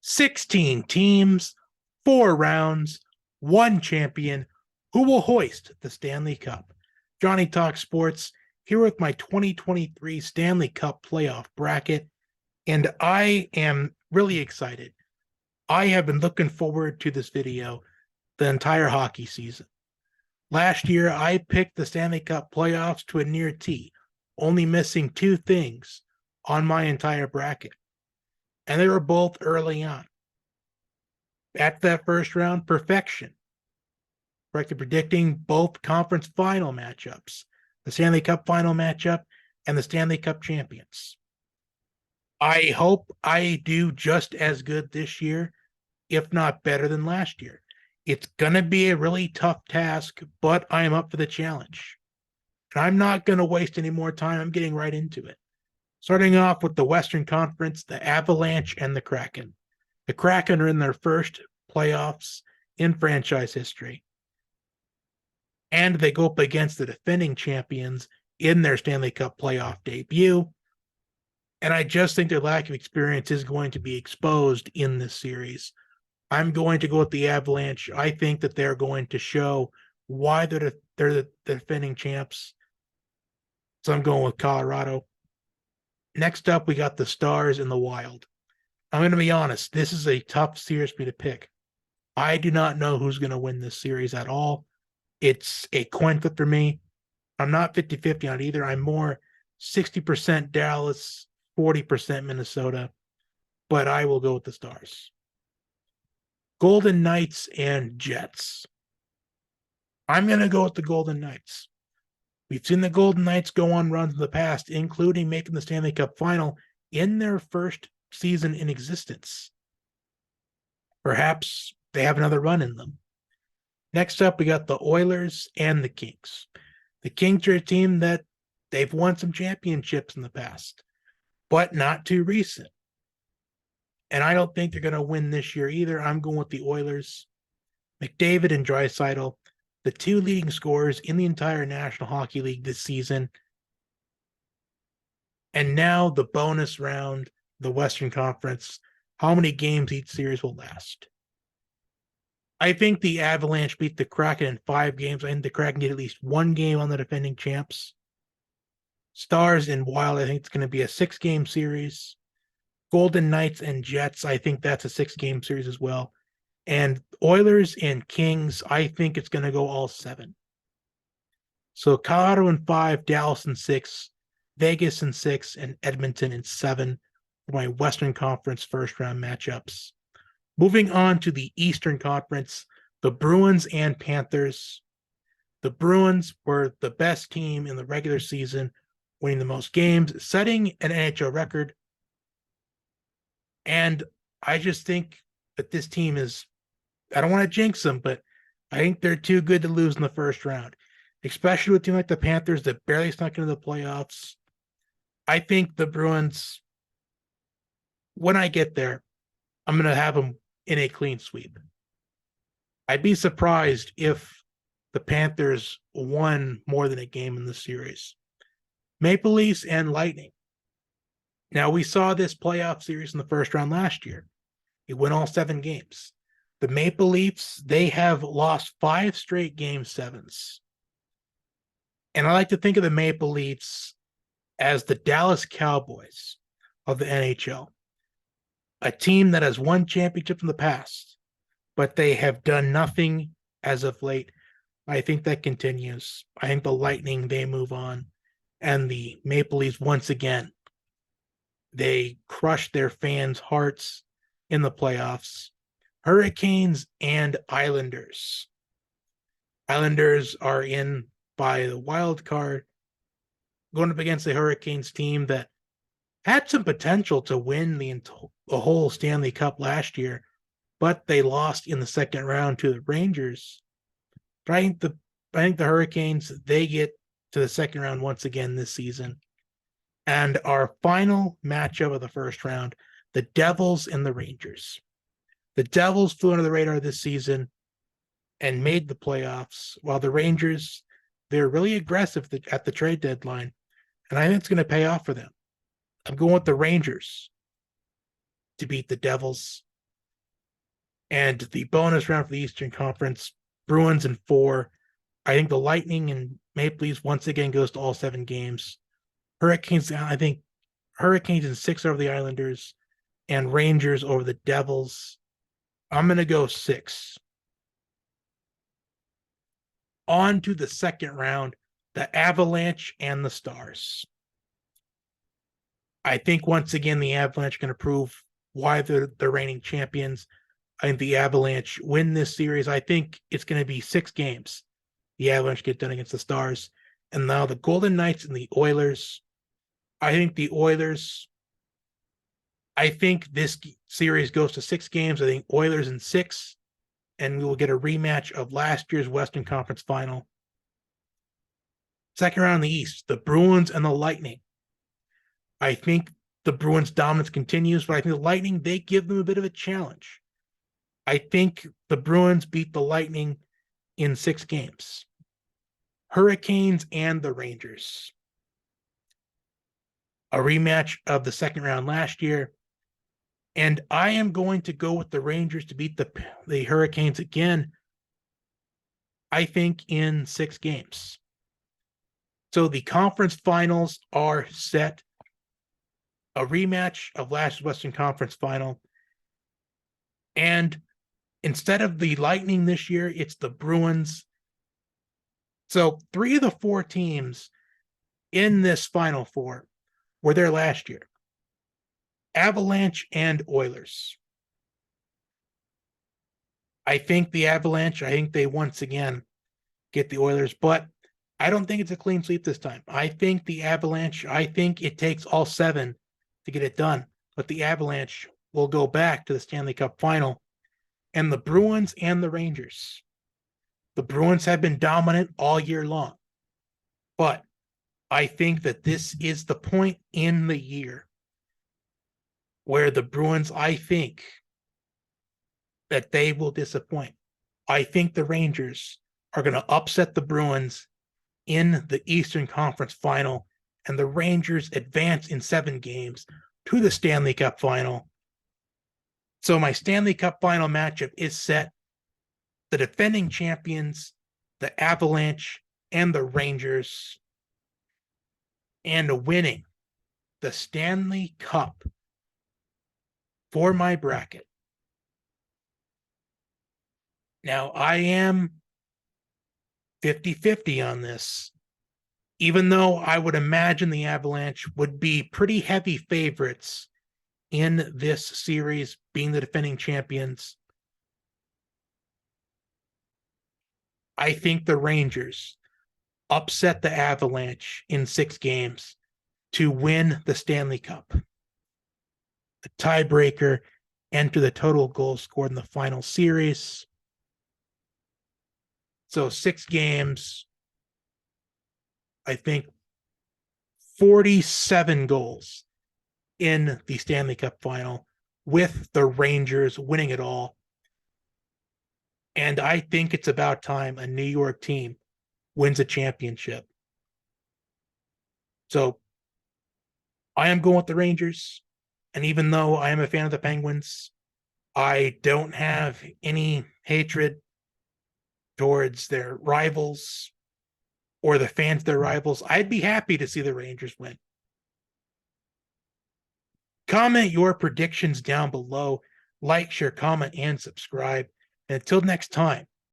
16 teams, 4 rounds, one champion. Who will hoist the Stanley Cup? Johnny Talk Sports here with my 2023 Stanley Cup playoff bracket, and I am really excited. I have been looking forward to this video the entire hockey season. Last year, I picked the Stanley Cup playoffs to a near T, only missing two things on my entire bracket. And they were both early on. At that first round, perfection. Correctly predicting both conference final matchups, the Stanley Cup final matchup and the Stanley Cup champions. I hope I do just as good this year, if not better than last year. It's going to be a really tough task, but I am up for the challenge. And I'm not going to waste any more time. I'm getting right into it. Starting off with the Western Conference, the Avalanche and the Kraken. The Kraken are in their first playoffs in franchise history. And they go up against the defending champions in their Stanley Cup playoff debut. And I just think their lack of experience is going to be exposed in this series. I'm going to go with the Avalanche. I think that they're going to show why they're the defending champs. So I'm going with Colorado. Next up, we got the Stars and the Wild. I'm going to be honest. This is a tough series for me to pick. I do not know who's going to win this series at all. It's a coin flip for me. I'm not 50-50 on either. I'm more 60% Dallas, 40% Minnesota. But I will go with the Stars. Golden Knights and Jets. I'm going to go with the Golden Knights. We've seen the Golden Knights go on runs in the past, including making the Stanley Cup final in their first season in existence. Perhaps they have another run in them. Next up, we got the Oilers and the Kings. The Kings are a team that they've won some championships in the past, but not too recent. And I don't think they're going to win this year either. I'm going with the Oilers. McDavid and Draisaitl, the two leading scorers in the entire National Hockey League this season. And now the bonus round, the Western Conference, how many games each series will last. I think the Avalanche beat the Kraken in 5 games. I think the Kraken get at least 1 game on the defending champs. Stars and Wild, I think it's going to be a 6-game series. Golden Knights and Jets, I think that's a 6-game series as well. And Oilers and Kings, I think it's going to go all 7. So Colorado in 5, Dallas in 6, Vegas in 6, and Edmonton in 7 for my Western Conference first-round matchups. Moving on to the Eastern Conference, the Bruins and Panthers. The Bruins were the best team in the regular season, winning the most games, setting an NHL record. And I just think that this team is, I don't want to jinx them, but I think they're too good to lose in the first round, especially with a team like the Panthers that barely snuck into the playoffs. I think the Bruins, when I get there, I'm going to have them in a clean sweep. I'd be surprised if the Panthers won more than a game in the series. Maple Leafs and Lightning. Now, we saw this playoff series in the first round last year. It went all 7 games. The Maple Leafs, they have lost 5 straight Game 7s. And I like to think of the Maple Leafs as the Dallas Cowboys of the NHL. A team that has won championships in the past, but they have done nothing as of late. I think that continues. I think the Lightning, they move on. And the Maple Leafs, once again, they crushed their fans' hearts in the playoffs. Hurricanes and Islanders. Islanders are in by the wild card, going up against the Hurricanes team that had some potential to win the whole Stanley Cup last year, but they lost in the second round to the Rangers. But I think the Hurricanes, they get to the second round once again this season. And our final matchup of the first round, the Devils and the Rangers. The Devils flew under the radar this season and made the playoffs, while the Rangers, they're really aggressive at the trade deadline, and I think it's going to pay off for them. I'm going with the Rangers to beat the Devils. And the bonus round for the Eastern Conference, Bruins in 4. I think the Lightning and Maple Leafs once again goes to all 7 games. Hurricanes, I think Hurricanes in 6 over the Islanders, and Rangers over the Devils. I'm going to go 6. On to the second round, the Avalanche and the Stars. I think once again the Avalanche are going to prove why they're the reigning champions. I think the Avalanche win this series. I think it's going to be 6 games. The Avalanche get done against the Stars. And now the Golden Knights and the Oilers. I think the Oilers, I think this series goes to 6 games. I think Oilers in 6, and we will get a rematch of last year's Western Conference final. Second round in the East, the Bruins and the Lightning. I think the Bruins' dominance continues, but I think the Lightning, they give them a bit of a challenge. I think the Bruins beat the Lightning in 6 games. Hurricanes and the Rangers. A rematch of the second round last year. And I am going to go with the Rangers to beat the Hurricanes again, I think in 6 games. So the conference finals are set. A rematch of last Western Conference final. And instead of the Lightning this year, it's the Bruins. So 3 of the 4 teams in this Final Four were there last year. Avalanche and Oilers. I think the Avalanche, I think they once again get the Oilers, but I don't think it's a clean sweep this time. I think the Avalanche, I think it takes all 7 to get it done, but the Avalanche will go back to the Stanley Cup final. And the Bruins and the Rangers. The Bruins have been dominant all year long, but I think that this is the point in the year where the Bruins, I think that they will disappoint. I think the Rangers are going to upset the Bruins in the Eastern Conference final, and the Rangers advance in 7 games to the Stanley Cup final. So my Stanley Cup final matchup is set. The defending champions, the Avalanche and the Rangers, and winning the Stanley Cup for my bracket. Now, I am 50-50 on this, even though I would imagine the Avalanche would be pretty heavy favorites in this series, being the defending champions. I think the Rangers upset the Avalanche in 6 games to win the Stanley Cup. The tiebreaker enter the total goals scored in the final series. So 6 games, I think 47 goals in the Stanley Cup final, with the Rangers winning it all. And I think it's about time a New York team wins a championship. So I am going with the Rangers. And even though I am a fan of the Penguins, I don't have any hatred towards their rivals or the fans of their rivals. I'd be happy to see the Rangers win. Comment your predictions down below. Like, share, comment, and subscribe. And until next time,